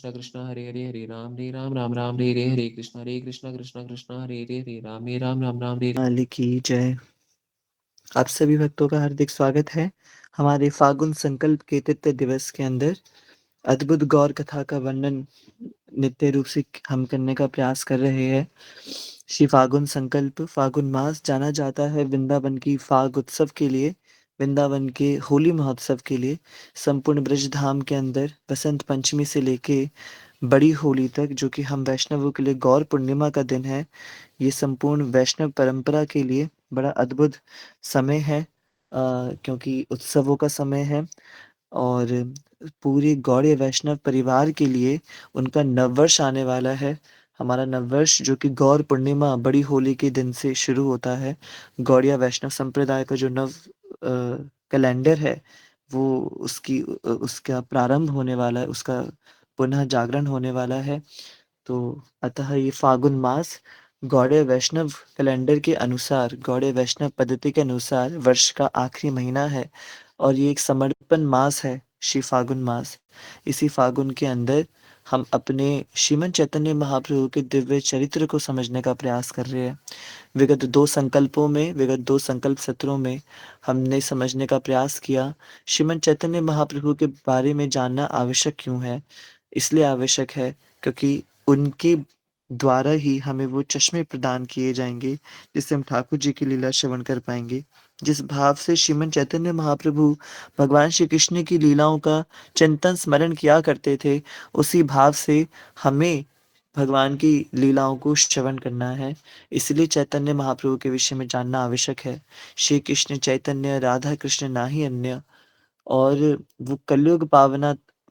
कृष्ण कृष्ण हरे हरे हरे राम राम राम हरे कृष्ण कृष्ण कृष्ण हरे राम राम हरे। मालिक की जय। आप सभी भक्तों का हार्दिक स्वागत है हमारे फागुन संकल्प के तृतीय दिवस के अंदर। अद्भुत गौर कथा का वर्णन नित्य रूप से हम करने का प्रयास कर रहे हैं। श्री फागुन संकल्प, फागुन मास जाना जाता है वृंदावन की फाग उत्सव के लिए, वृंदावन के होली महोत्सव के लिए। संपूर्ण ब्रज धाम के अंदर बसंत पंचमी से लेके बड़ी होली तक, जो कि हम वैष्णवों के लिए गौर पूर्णिमा का दिन है, ये संपूर्ण वैष्णव परंपरा के लिए बड़ा अद्भुत समय है, क्योंकि उत्सवों का समय है। और पूरे गौड़ीय वैष्णव परिवार के लिए उनका नववर्ष आने वाला है। हमारा नववर्ष जो कि गौर पूर्णिमा बड़ी होली के दिन से शुरू होता है। गौड़िया वैष्णव संप्रदाय का जो कैलेंडर है, वो उसका प्रारंभ होने वाला है, उसका पुनः जागरण होने वाला है। तो अतः ये फागुन मास गौड़ीय वैष्णव कैलेंडर के अनुसार, गौड़ीय वैष्णव पद्धति के अनुसार वर्ष का आखिरी महीना है और ये एक समर्पण मास है, श्री फागुन मास। इसी फागुन के अंदर हम अपने श्रीमन चैतन्य महाप्रभु के दिव्य चरित्र को समझने का प्रयास कर रहे हैं। विगत दो संकल्प सत्रों में हमने समझने का प्रयास किया श्रीमन चैतन्य महाप्रभु के बारे में जानना आवश्यक क्यों है। इसलिए आवश्यक है क्योंकि उनके द्वारा ही हमें वो चश्मे प्रदान किए जाएंगे जिससे हम ठाकुर जी की लीला श्रवण कर पाएंगे। जिस भाव से श्रीमन चैतन्य महाप्रभु भगवान श्री कृष्ण की लीलाओं का चिंतन स्मरण किया करते थे, उसी भाव से हमें भगवान की लीलाओं को श्रवण करना है। इसलिए चैतन्य महाप्रभु के विषय में जानना आवश्यक है। श्री कृष्ण चैतन्य राधा कृष्ण ना ही अन्य, और वो कलयुग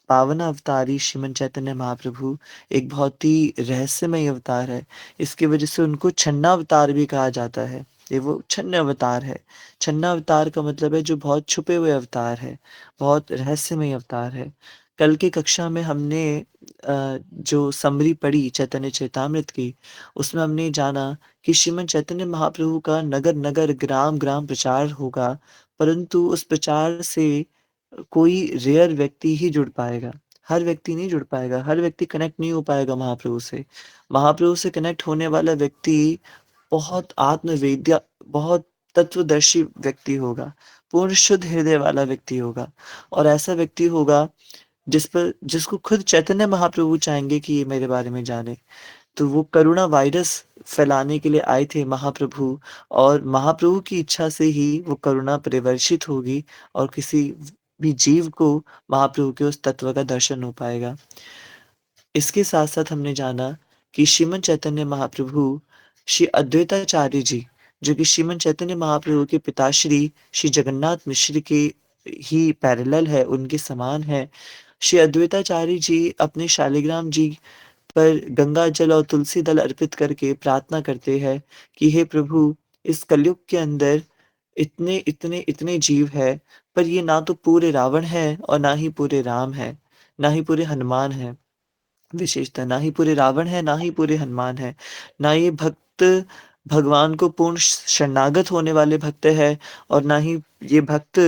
पावन अवतारी श्रीमन चैतन्य महाप्रभु एक बहुत ही रहस्यमय अवतार है। इसकी वजह से उनको छन्ना अवतार भी कहा जाता है। ये वो छन्न अवतार है। छन्ना अवतार का मतलब है जो बहुत छुपे हुए अवतार है, बहुत रहस्यमय अवतार है। कल की कक्षा में हमने जो समरी पढ़ी चैतन्य चरितामृत की, उसमें हमने जाना कि श्रीमन चैतन्य महाप्रभु का नगर नगर ग्राम ग्राम प्रचार होगा, परंतु उस प्रचार से कोई रेयर व्यक्ति ही जुड़ पाएगा। हर व्यक्ति नहीं जुड़ पाएगा, हर व्यक्ति कनेक्ट नहीं हो पाएगा महाप्रभु से। महाप्रभु से कनेक्ट होने वाला व्यक्ति बहुत आत्मवेद्या, बहुत तत्वदर्शी व्यक्ति होगा, पूर्ण शुद्ध हृदय वाला व्यक्ति होगा। और ऐसा व्यक्ति होगा जिसको खुद चैतन्य महाप्रभु चाहेंगे कि ये मेरे बारे में जाने। तो वो करुणा वायरस फैलाने के लिए आए थे महाप्रभु, और महाप्रभु की इच्छा से ही वो करुणा परिवर्षित होगी और किसी भी जीव को महाप्रभु के उस तत्व का दर्शन हो पाएगा। इसके साथ-साथ हमने जाना कि श्रीमन चैतन्य महाप्रभु श्री अद्वैताचार्य जी, जो कि श्रीमन चैतन्य महाप्रभु के पिताश्री श्री जगन्नाथ मिश्र के ही पैरेलल है, उनके समान है। श्री अद्वैताचार्य जी अपने शालिग्राम जी पर गंगा जल और तुलसी दल अर्पित करके प्रार्थना करते हैं कि हे प्रभु, इस कलयुग के अंदर इतने इतने इतने जीव है, पर ये ना तो पूरे रावण है और ना ही पूरे राम है, ना ही पूरे हनुमान है। विशेषता ना ही पूरे रावण है, ना ही पूरे हनुमान है। ना ये भक्त भगवान को पूर्ण शरणागत होने वाले भक्त हैं, और ना ही ये भक्त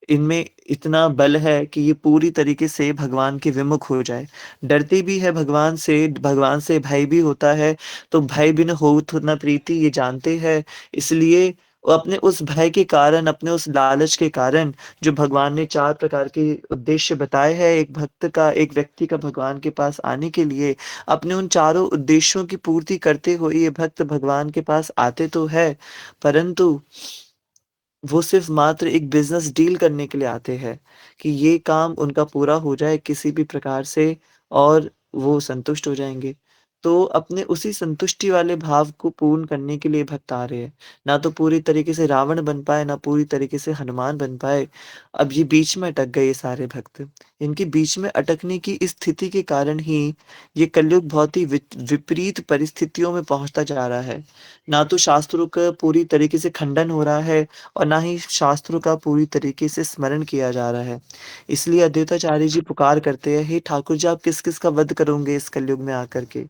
इनमें इतना बल है कि ये पूरी तरीके से भगवान के विमुख हो जाए। डरते भी है भगवान से भय भी होता है, तो भय बिन होत न प्रीति, ये जानते हैं। इसलिए वो अपने उस भय के कारण, अपने उस लालच के कारण, जो भगवान ने 4 प्रकार के उद्देश्य बताए हैं एक व्यक्ति का भगवान के पास आने के लिए, अपने उन चारों उद्देश्यों की पूर्ति करते हुए ये भक्त भगवान के पास आते तो है, परंतु वो सिर्फ़ मात्र एक बिज़नेस डील करने के लिए आते हैं कि ये काम उनका पूरा हो जाए किसी भी प्रकार से, और वो संतुष्ट हो जाएँगे। तो अपने उसी संतुष्टि वाले भाव को पूर्ण करने के लिए भक्त आ रहे हैं। ना तो पूरी तरीके से रावण बन पाए, ना पूरी तरीके से हनुमान बन पाए। अब ये बीच में अटक गए ये सारे भक्त। इनके बीच में अटकने की इस स्थिति के कारण ही ये कलयुग बहुत ही विपरीत परिस्थितियों में पहुँचता जा रहा है। ना तो शास्त्रों का पूरी तरीके से खंडन हो रहा है, और ना ही शास्त्रों का पूरी तरीके से स्मरण किया जा रहा है। इसलिए अद्वैताचार्य जी पुकार करते हैं, हे ठाकुर जी, आप किस-किस का वध करोगे इस कलयुग में आकर के?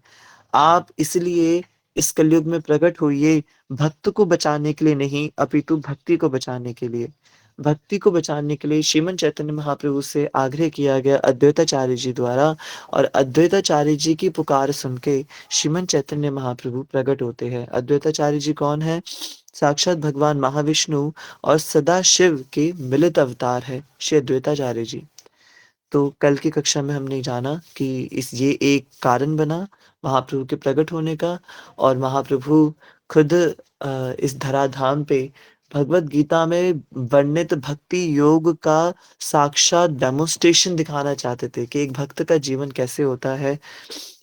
आप इसलिए इस कलयुग में प्रकट होइए भक्त को बचाने के लिए नहीं, अपितु भक्ति को बचाने के लिए। भक्ति को बचाने के लिए श्रीमन चैतन्य महाप्रभु से आग्रह किया गया अद्वैताचार्य जी द्वारा, और अद्वैताचार्य जी की पुकार सुन के श्रीमन चैतन्य महाप्रभु प्रकट होते हैं। अद्वैताचार्य जी कौन है? साक्षात भगवान महाविष्णु और सदाशिव के मिलित अवतार है श्री अद्वैताचार्य जी। तो कल की कक्षा में हमने जाना कि इस ये एक कारण बना महाप्रभु के प्रकट होने का, और महाप्रभु खुद इस धराधाम पे भगवत गीता में वर्णित भक्ति योग का साक्षात डेमोन्स्ट्रेशन दिखाना चाहते थे कि एक भक्त का जीवन कैसे होता है।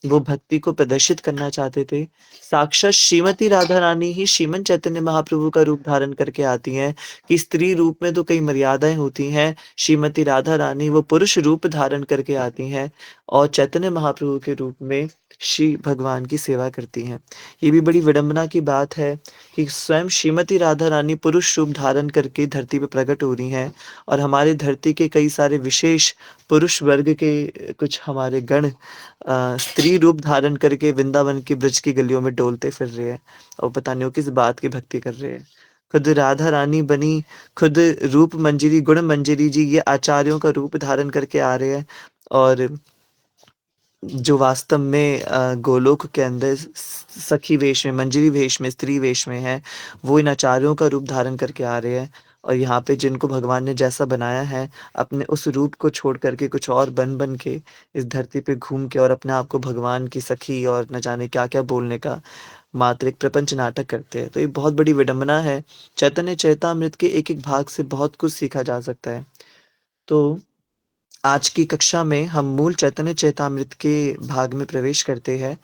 वो भक्ति को प्रदर्शित करना चाहते थे। साक्षात श्रीमती राधा रानी ही श्रीमन चैतन्य महाप्रभु का रूप धारण करके आती हैं कि स्त्री रूप में तो कई मर्यादाएं होती हैं, श्रीमती राधा रानी वो पुरुष रूप धारण करके आती हैं और चैतन्य महाप्रभु के रूप में श्री भगवान की सेवा करती हैं। ये भी बड़ी विडंबना की बात है कि स्वयं श्रीमती राधा रानी पुरुष रूप धारण करके धरती पे प्रकट हो रही हैं, और हमारे धरती के कई सारे विशेष पुरुष वर्ग के कुछ हमारे गण स्त्री रूप धारण करके वृंदावन की ब्रज की गलियों में डोलते फिर रहे हैं, और पता नहीं वो किस बात की भक्ति कर रहे हैं। खुद राधा रानी बनी, खुद रूप मंजरी गुण मंजरी जी ये आचार्यों का रूप धारण करके आ रहे हैं, और जो वास्तव में गोलोक के अंदर सखी वेश में, मंजरी वेश में, स्त्री वेश में है, वो इन आचार्यों का रूप धारण करके आ रहे हैं। और यहाँ पे जिनको भगवान ने जैसा बनाया है, अपने उस रूप को छोड़ करके कुछ और बन बन के इस धरती पे घूम के और अपने आप को भगवान की सखी और न जाने क्या क्या बोलने का मात्र एक प्रपंच नाटक करते हैं। तो ये बहुत बड़ी विडंबना है। चैतन्य चैतामृत के एक एक भाग से बहुत कुछ सीखा जा सकता है। तो आज की कक्षा में हम मूल चैतन्य चैतामृत के भाग में प्रवेश करते हैं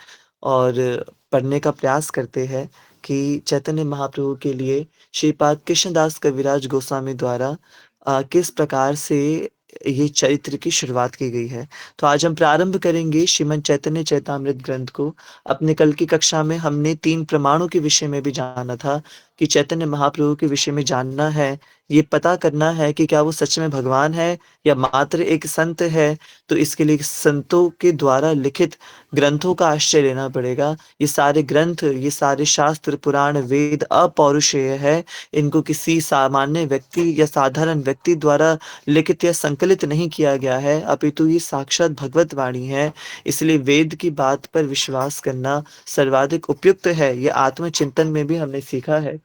और पढ़ने का प्रयास करते हैं कि चैतन्य महाप्रभु के लिए श्रीपाद कृष्णदास कविराज गोस्वामी द्वारा किस प्रकार से ये चरित्र की शुरुआत की गई है। तो आज हम प्रारंभ करेंगे श्रीमद् चैतन्य चैतामृत ग्रंथ को। अपने कल की कक्षा में हमने 3 प्रमाणों के विषय में भी जाना था कि चैतन्य महाप्रभु के विषय में जानना है, ये पता करना है कि क्या वो सच में भगवान है या मात्र एक संत है। तो इसके लिए संतों के द्वारा लिखित ग्रंथों का आश्रय लेना पड़ेगा। ये सारे ग्रंथ, ये सारे शास्त्र, पुराण, वेद अपौरुषेय है। इनको किसी सामान्य व्यक्ति या साधारण व्यक्ति द्वारा लिखित या संकलित नहीं किया गया है, अपितु ये साक्षात भगवत वाणी है। इसलिए वेद की बात पर विश्वास करना सर्वाधिक उपयुक्त है। ये आत्मचिंतन में भी हमने सीखा है।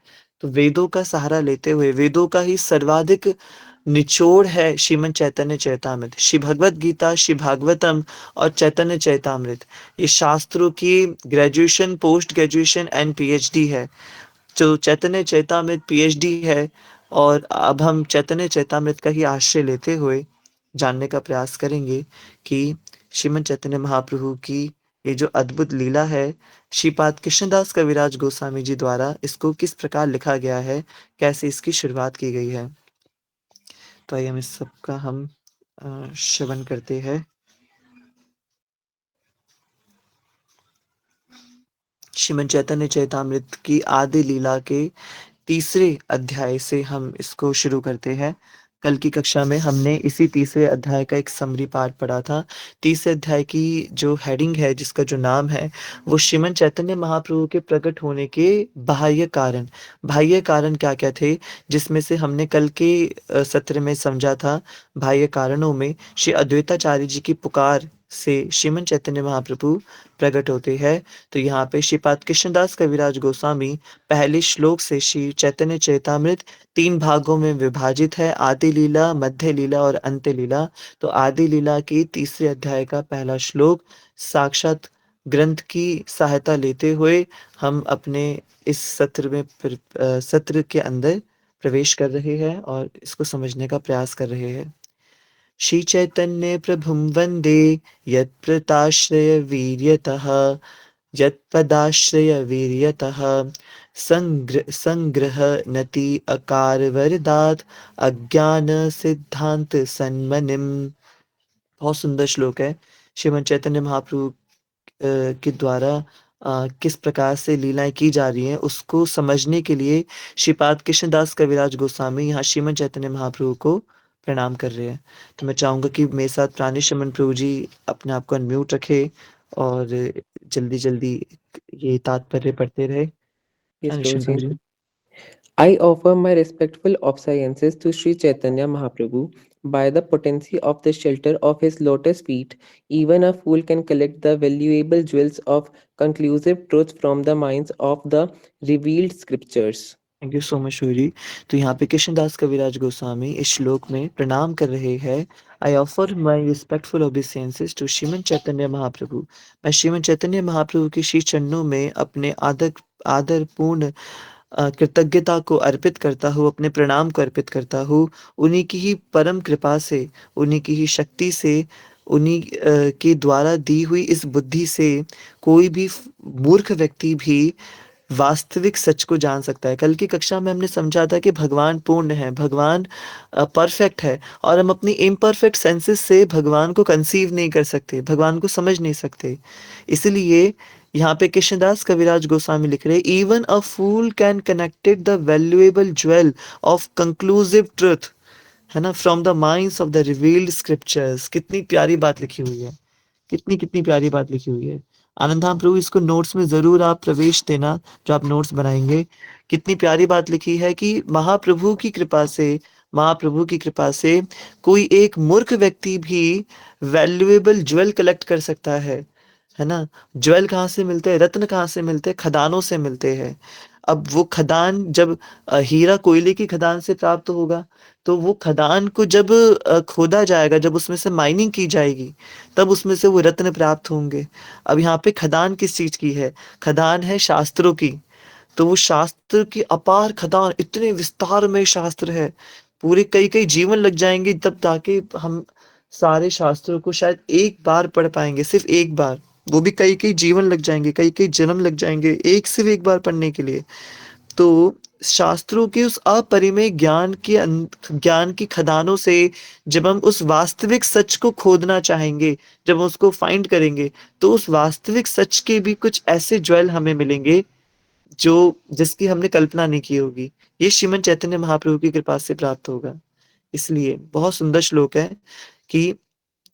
तो वेदों का सहारा लेते हुए, वेदों का ही सर्वाधिक निचोड़ है श्रीमद् चैतन्य चैतामृत। श्री भगवत गीता, श्री भागवतम और चैतन्य चैतामृत, ये शास्त्रों की graduation, post graduation and PhD है। जो चैतन्य चैतामृत पीएचडी है, और अब हम चैतन्य चैतामृत का ही आश्रय लेते हुए जानने का प्रयास करेंगे कि श्रीमद् चैतन्य महाप्रभु की ये जो अद्भुत लीला है, श्रीपाद कृष्णदास कविराज गोस्वामी जी द्वारा इसको किस प्रकार लिखा गया है, कैसे इसकी शुरुआत की गई है। तो आइए हम इस सब का हम श्रवण करते हैं। श्रीमद् चैतन्य चैतामृत की आदि लीला के तीसरे अध्याय से हम इसको शुरू करते हैं। कल की कक्षा में हमने इसी तीसरे अध्याय का एक समरी पार्ट पढ़ा था। तीसरे अध्याय की जो हेडिंग है, जिसका जो नाम है, वो श्रीमद् चैतन्य महाप्रभु के प्रकट होने के बाह्य कारण। बाह्य कारण क्या क्या थे, जिसमें से हमने कल के सत्र में समझा था। बाह्य कारणों में श्री अद्वैताचार्य जी की पुकार से श्रीमद् चैतन्य महाप्रभु प्रकट होते हैं। तो यहाँ पे श्रीपाद कृष्णदास कविराज गोस्वामी पहले श्लोक से श्री चैतन्य चैतामृत 3 भागों में विभाजित है, आदि लीला, मध्य लीला और अंत्य लीला। तो आदि लीला की तीसरे अध्याय का पहला श्लोक साक्षात ग्रंथ की सहायता लेते हुए हम अपने इस सत्र के अंदर प्रवेश कर रहे हैं और इसको समझने का प्रयास कर रहे हैं। श्री चैतन्य प्रभुं वंदे यत्प्रताश्रय वीर्यतः, यत्पदाश्रय वीर्यतः संग्रह नति अकार वरदात अज्ञान सिद्धांत सन्मनिम। बहुत सुंदर श्लोक है। श्रीमद् चैतन्य महाप्रभु के द्वारा किस प्रकार से लीलाएं की जा रही हैं, उसको समझने के लिए श्रीपाद कृष्णदास कविराज गोस्वामी यहाँ श्रीमद् चैतन्य महाप्रभु को प्रणाम कर रहे हैं। तो मैं चाहूंगा कि मेरे साथ प्राणी शमन प्रभु जी अपने आप को अनम्यूट रखे और जल्दी जल्दी ये तात्पर्य पढ़ते रहे। ये हाँ श्लोक जी। जी। I offer my respectful obeisances to Sri Chaitanya Mahaprabhu. By the potency of the shelter of his lotus feet, even a fool can collect the valuable jewels of conclusive truth from the minds of the revealed scriptures. Thank you so much Suri. तो यहाँ पे कृष्णदास कविराज गोस्वामी इस श्लोक में प्रणाम कर रहे हैं। I offer my respectful obeisances to Shriman Chaitanya Mahaprabhu. मैं श्रीमन चैतन्य महाप्रभु के श्री चरणों में अपने आदरपूर्ण कृतज्ञता को अर्पित करता हूँ, अपने प्रणाम को अर्पित करता हूँ। उन्हीं की ही परम कृपा से, उन्हीं की ही शक्ति से, उन्हीं के द्वारा दी हुई इस बुद्धि से कोई भी मूर्ख व्यक्ति भी वास्तविक सच को जान सकता है। कल की कक्षा में हमने समझा था कि भगवान पूर्ण है, भगवान परफेक्ट है और हम अपनी इम्परफेक्ट सेंसेस से भगवान को कंसीव नहीं कर सकते, भगवान को समझ नहीं सकते। इसलिए यहाँ पे कृष्णदास कविराज गोस्वामी लिख रहे, even a fool can connected the valuable jewel of conclusive truth, है ना, from the minds of the revealed scriptures. कितनी प्यारी बात लिखी हुई है, कितनी कितनी प्यारी बात लिखी हुई है। आनंद प्रभु, इसको नोट्स में जरूर आप प्रवेश देना, जो आप नोट्स बनाएंगे। कितनी प्यारी बात लिखी है कि महाप्रभु की कृपा से, महाप्रभु की कृपा से कोई एक मूर्ख व्यक्ति भी वैल्यूएबल ज्वेल कलेक्ट कर सकता है ना। ज्वेल कहाँ से मिलते हैं, रत्न कहाँ से मिलते हैं, खदानों से मिलते हैं। अब वो खदान जब हीरा कोयले की खदान से प्राप्त होगा, तो वो खदान को जब खोदा जाएगा, जब उसमें से माइनिंग की जाएगी, तब उसमें से वो रत्न प्राप्त होंगे। अब यहाँ पे खदान किस चीज की है? खदान है शास्त्रों की। तो वो शास्त्र की अपार खदान, इतने विस्तार में शास्त्र है, पूरे कई कई जीवन लग जाएंगे तब ताकि हम सारे शास्त्रों को शायद एक बार पढ़ पाएंगे, सिर्फ एक बार। वो भी कई कई जीवन लग जाएंगे, कई कई जन्म लग जाएंगे एक सिर्फ एक बार पढ़ने के लिए। तो शास्त्रों के उस अपरिमेय ज्ञान की खदानों से जब हम उस वास्तविक सच को खोदना चाहेंगे, जब हम उसको फाइंड करेंगे, तो उस वास्तविक सच के भी कुछ ऐसे ज्वेल हमें मिलेंगे जो जिसकी हमने कल्पना नहीं की होगी। ये श्रीमन चैतन्य महाप्रभु की कृपा से प्राप्त होगा। इसलिए बहुत सुंदर श्लोक है कि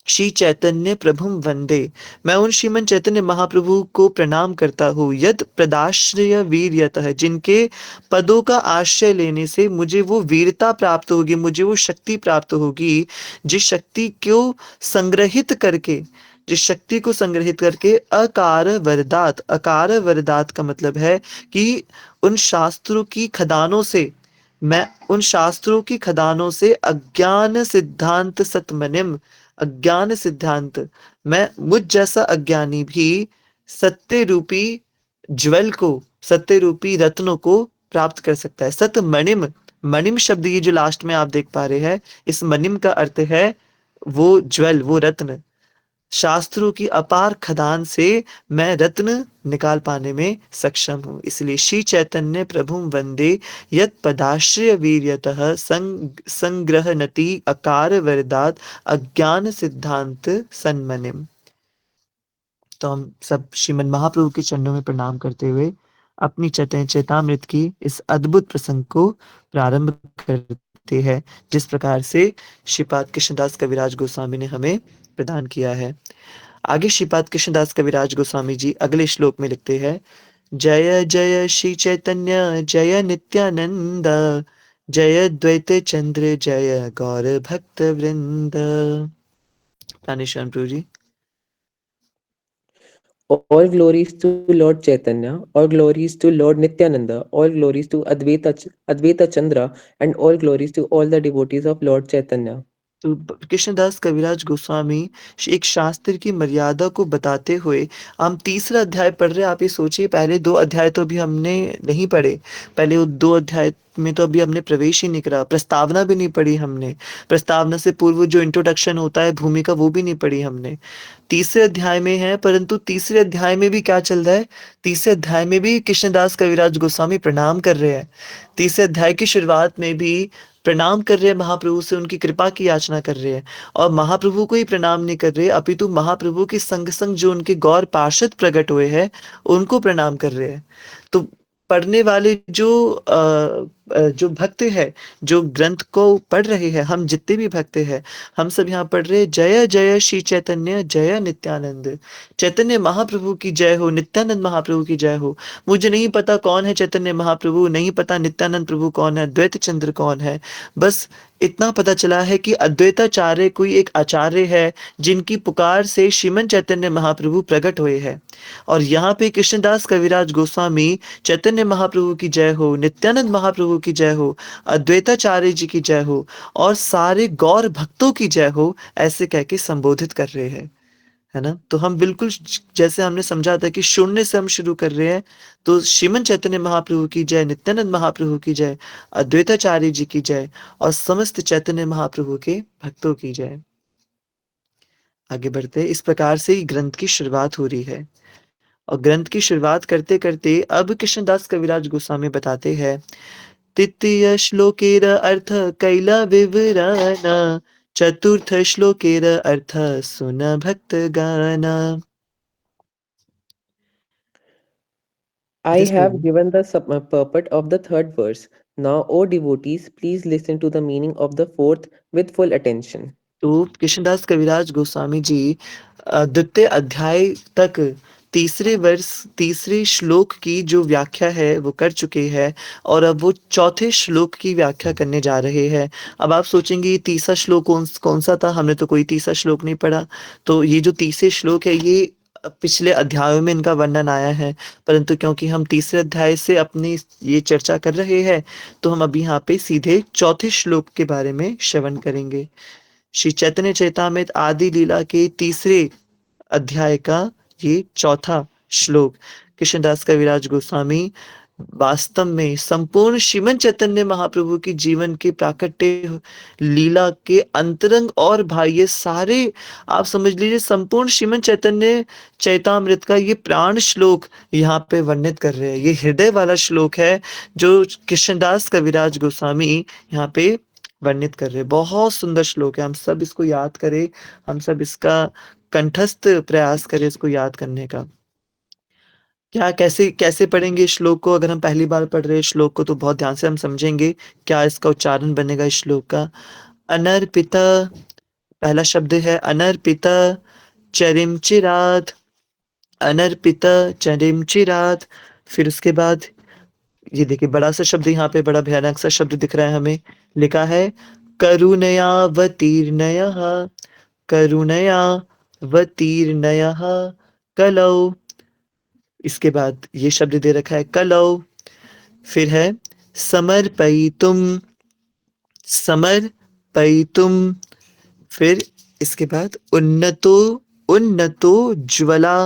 श्री चैतन्य प्रभुम वंदे। मैं उन श्रीमन चैतन्य महाप्रभु को प्रणाम करता हूँ, यद प्रदाश्रय वीर्यतः, जिनके पदों का आश्रय लेने से मुझे वो वीरता प्राप्त होगी, मुझे वो शक्ति प्राप्त होगी, जिस शक्ति को संग्रहित करके, जिस शक्ति को संग्रहित करके अकार वरदात, अकार वरदात का मतलब है कि उन शास्त्रों की खदानों से, मैं उन शास्त्रों की खदानों से अज्ञान सिद्धांत सतमनिम, अज्ञान सिद्धांत, मैं मुझ जैसा अज्ञानी भी सत्य रूपी ज्वेल को, सत्य रूपी रत्नों को प्राप्त कर सकता है। सत मणिम, मणिम शब्द ये जो लास्ट में आप देख पा रहे हैं, इस मणिम का अर्थ है वो ज्वेल, वो रत्न। शास्त्रों की अपार खदान से मैं रत्न निकाल पाने में सक्षम हूँ। इसलिए श्री चैतन्य प्रभु वंदे, यत पदाश्रय वीर्यतः संग्रहणति अकार वरदात अज्ञान सिद्धांत सन्मनिम। तो हम सब श्रीमद महाप्रभु के चरणों में प्रणाम करते हुए अपनी चैतामृत की इस अद्भुत प्रसंग को प्रारंभ करते हैं, जिस प्रकार से श्रीपाद कृष्णदास कविराज गोस्वामी ने हमें प्रदान किया है। आगे श्रीपाद कृष्णदास कविराज गोस्वामी जी अगले श्लोक में लिखते हैं, जय जय श्री चैतन्य जय नित्यानंद, जय द्वैत चंद्र जय गौर भक्त वृंद। रानीश्वर प्रभु जी। All glories to Lord Chaitanya, all glories to Lord Nityananda, all glories to Advaita Chandra, and all glories to all the devotees of Lord Chaitanya. तो कृष्णदास कविराज गोस्वामी एक शास्त्र की मर्यादा को बताते हुए, हम तीसरा अध्याय पढ़ रहे हैं। आप ये सोचिए, पहले दो अध्याय तो अभी हमने नहीं पढ़े, पहले वो दो अध्याय में तो अभी हमने प्रवेश ही नहीं करा, प्रस्तावना भी नहीं पढ़ी हमने, प्रस्तावना से पूर्व जो इंट्रोडक्शन होता है भूमिका, वो भी नहीं पढ़ी हमने। तीसरे अध्याय में है, परंतु तीसरे अध्याय में भी क्या चल रहा है? तीसरे अध्याय में भी कृष्णदास कविराज गोस्वामी प्रणाम कर रहे हैं। तीसरे अध्याय की शुरुआत में भी प्रणाम कर रहे हैं, महाप्रभु से उनकी कृपा की याचना कर रहे हैं, और महाप्रभु को ही प्रणाम नहीं कर रहे, अपितु महाप्रभु के संग संग जो उनके गौर पार्षद प्रकट हुए हैं उनको प्रणाम कर रहे हैं। तो पढ़ने वाले जो जो भक्त है, जो ग्रंथ को पढ़ रहे हैं, हम जितने भी भक्त हैं, हम सब यहाँ पढ़ रहे हैं, जय जय श्री चैतन्य जय नित्यानंद। चैतन्य महाप्रभु की जय हो, नित्यानंद महाप्रभु की जय हो। मुझे नहीं पता कौन है चैतन्य महाप्रभु, नहीं पता नित्यानंद प्रभु कौन है, द्वैत चंद्र कौन है। बस इतना पता चला है कि अद्वैताचार्य कोई एक आचार्य है, जिनकी पुकार से श्रीमन चैतन्य महाप्रभु प्रकट हुए हैं। और यहाँ पे कृष्णदास कविराज गोस्वामी चैतन्य महाप्रभु की जय हो, नित्यानंद महाप्रभु की जय हो, अद्वैताचार्य जी की जय हो और सारे गौर भक्तों की जय हो, ऐसे कह के संबोधित कर रहे हैं, है ना। तो हम बिल्कुल जैसे हमने समझा था कि शून्य से हम शुरू कर रहे हैं, तो श्रीमन चैतन्य महाप्रभु की जय, नित्यानंद महाप्रभु की जय, अद्वैताचार्य जी की जय और समस्त चैतन्य महाप्रभु के भक्तों की जय। आगे बढ़ते, इस प्रकार से ग्रंथ की शुरुआत हो रही है। और ग्रंथ की शुरुआत करते करते अब कृष्णदास कविराज गोस्वामी बताते हैं, तृतीय श्लोकेर अर्थ कैला विवरण, चतुर्थ श्लोकेर अर्थ सुन भक्त गाना। I Just have moving. given the purport of the third verse. Now, O devotees, please listen to the meaning of the fourth with full attention. तो कृष्णदास कविराज गोस्वामी जी द्वितीय अध्याय तक तीसरे वर्ष तीसरे श्लोक की जो व्याख्या है वो कर चुके हैं और अब वो चौथे श्लोक की व्याख्या करने जा रहे हैं। अब आप सोचेंगे ये तीसरा श्लोक कौन सा था, हमने तो कोई तीसरा श्लोक नहीं पढ़ा। तो ये जो तीसरे श्लोक है ये पिछले अध्यायों में इनका वर्णन आया है, परंतु क्योंकि हम तीसरे अध्याय से अपनी ये चर्चा कर रहे हैं, तो हम अभी यहाँ पे सीधे चौथे श्लोक के बारे में श्रवण करेंगे। श्री चैतन्य चैतामृत आदि लीला के तीसरे अध्याय का ये चौथा श्लोक कृष्णदास कविराज गोस्वामी वास्तव में संपूर्ण श्रीमन चैतन्य महाप्रभु की जीवन के प्राकट्य लीला के अंतरंग और बाह्य सारे आप समझ लीजिए संपूर्ण श्रीमन चैतन्य चैतामृत का ये प्राण श्लोक यहाँ पे वर्णित कर रहे हैं। ये हृदय वाला श्लोक है जो कृष्णदास कविराज गोस्वामी यहाँ पे वर्णित कर रहे हैं। बहुत सुंदर श्लोक है, हम सब इसको याद करें, हम सब इसका कंठस्थ प्रयास करें इसको याद करने का। क्या कैसे कैसे पढ़ेंगे इस श्लोक को? अगर हम पहली बार पढ़ रहे हैं श्लोक को तो बहुत ध्यान से हम समझेंगे क्या इसका उच्चारण बनेगा इस श्लोक का। अनर्पिता, पहला शब्द है अनर्पिता चरिमचिरात, अनर्पिता चरिमचिरात। फिर उसके बाद ये देखिए बड़ा सा शब्द यहाँ पे, बड़ा भयानक सा शब्द दिख रहा है हमें, लिखा है करुणयावतीर्णयः, करुणयावतीर्णयः कलौ। इसके बाद ये शब्द दे रखा है कलौ। फिर है समर्पयितुम, समर्पयितुम। फिर इसके बाद उन्नतो, उन्नतो ज्वला,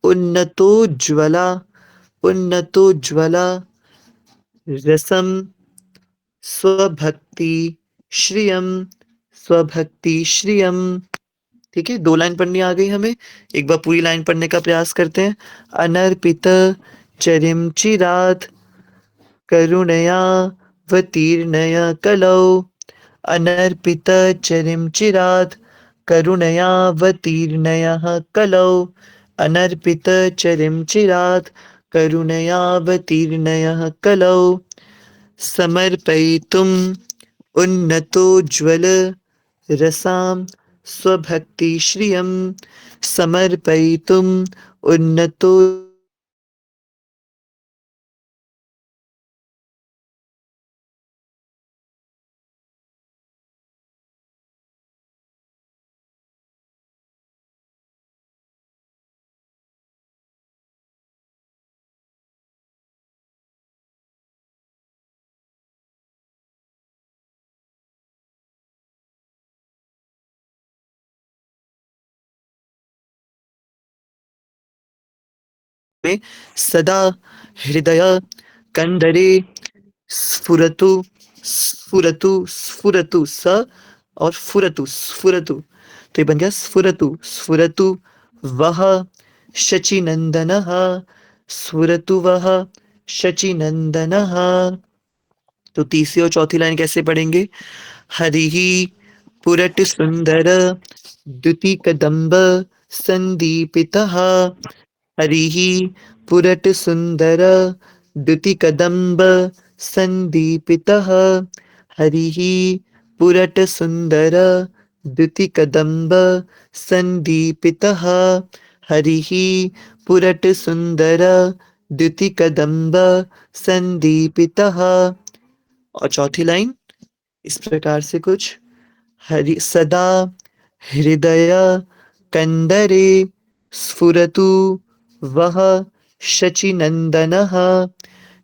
उन्नतो ज्वला, उन्नतो ज्वला रसम स्वभक्ति श्रियम, स्वभक्ति श्रियम। ठीक है, 2 लाइन पढ़नी आ गई हमें, एक बार पूरी लाइन पढ़ने का प्रयास करते हैं। अनर्पित चरिम चिरात, करुणया वतीर्णय कलौ, अनर्पित चरिम चिरात, करुणया वतीर्णयः कलौ, अनर्पित चरिम चिरात, करुणयावतीर्णयः कलौ, समर्पयितुम् उन्नतोज्ज्वल रसां स्वभक्ति श्रियं, समर्पयितुम् उन्नतो में सदा हृदय कंदरे स्फुरतु, स्फुरतु, स्फुरतु स और फुरतु, स्फुरतु। तो ये बन गया स्फुरतु, स्फुरतु वह शचीनंदनः, स्फुरतु वह शचीनंदनः। तो तीसरी और चौथी लाइन कैसे पढ़ेंगे? हरिहि पुरट सुंदर द्युति कदम्ब संदीपितः, हरिहि पुरट सुंदर द्युति कदम्ब सन्दीपितः हरिः पुरटसुन्दर द्युतिकदम्ब सन्दीपितः हरिः पुरटसुन्दर द्युतिकदम्ब सन्दीपितः। और चौथी लाइन इस प्रकार से कुछ, हरि सदा हृदय कंदरे स्फुरतु वह शचीनंदनः।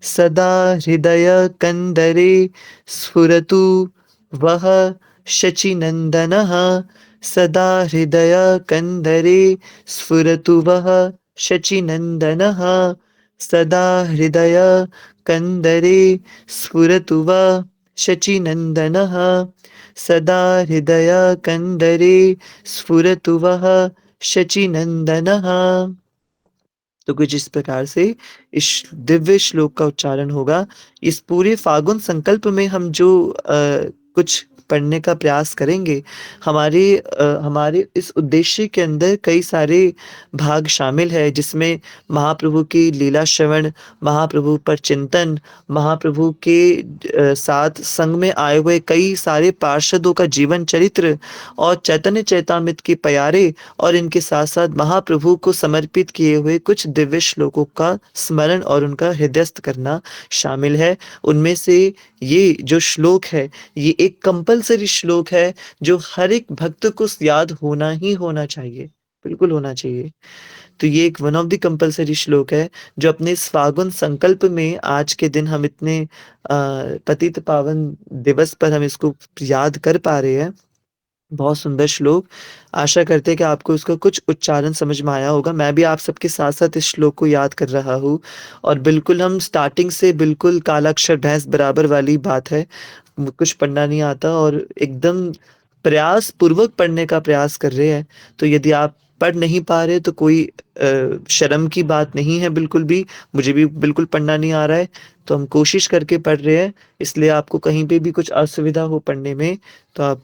सदा हृदय कंदरे स्फुरतु वह शचीनंदनः। सदा हृदय कंदरे स्फुरतु वह शचीनंदनः। सदा हृदय कंदरे स्फुरतु वः शचीनंदनः। सदा हृदय कंदरे स्फुरतु वः शचीनंदनः। तो कुछ इस प्रकार से इस दिव्य श्लोक का उच्चारण होगा। इस पूरे फागुन संकल्प में हम जो कुछ पढ़ने का प्रयास करेंगे, हमारे इस उद्देश्य के अंदर कई सारे भाग शामिल है, जिसमें महाप्रभु की लीला श्रवण, महाप्रभु पर चिंतन, महाप्रभु के साथ संग में आए हुए कई सारे पार्षदों का जीवन चरित्र और चैतन्य चैतामृत के प्यारे और इनके साथ-साथ महाप्रभु को समर्पित किए हुए कुछ दिव्य श्लोकों का स्मरण और उनका हृदयस्थ करना शामिल है। उनमें से ये जो श्लोक है, ये एक कंपल्सरी श्लोक है जो हर एक भक्त को याद होना ही होना चाहिए, बिल्कुल होना चाहिए। तो ये एक वन ऑफ द कंपल्सरी श्लोक है जो अपने इस फागुन संकल्प में आज के दिन हम इतने पतित पावन दिवस पर हम इसको याद कर पा रहे हैं। बहुत सुंदर श्लोक। आशा करते हैं कि आपको उसका कुछ उच्चारण समझ में आया होगा। मैं भी आप सबके साथ-साथ इस श्लोक को याद कर रहा हूँ और बिल्कुल हम स्टार्टिंग से बिल्कुल कालाक्षर भैंस बराबर वाली बात है। कुछ पढ़ना नहीं आता और एकदम प्रयास पूर्वक पढ़ने का प्रयास कर रहे हैं। तो यदि आप पढ़ नहीं पा रहे तो कोई शर्म की बात नहीं है बिल्कुल भी। मुझे भी बिल्कुल पढ़ना नहीं आ रहा है, तो हम कोशिश करके पढ़ रहे हैं। इसलिए आपको कहीं पे भी कुछ असुविधा हो पढ़ने में तो आप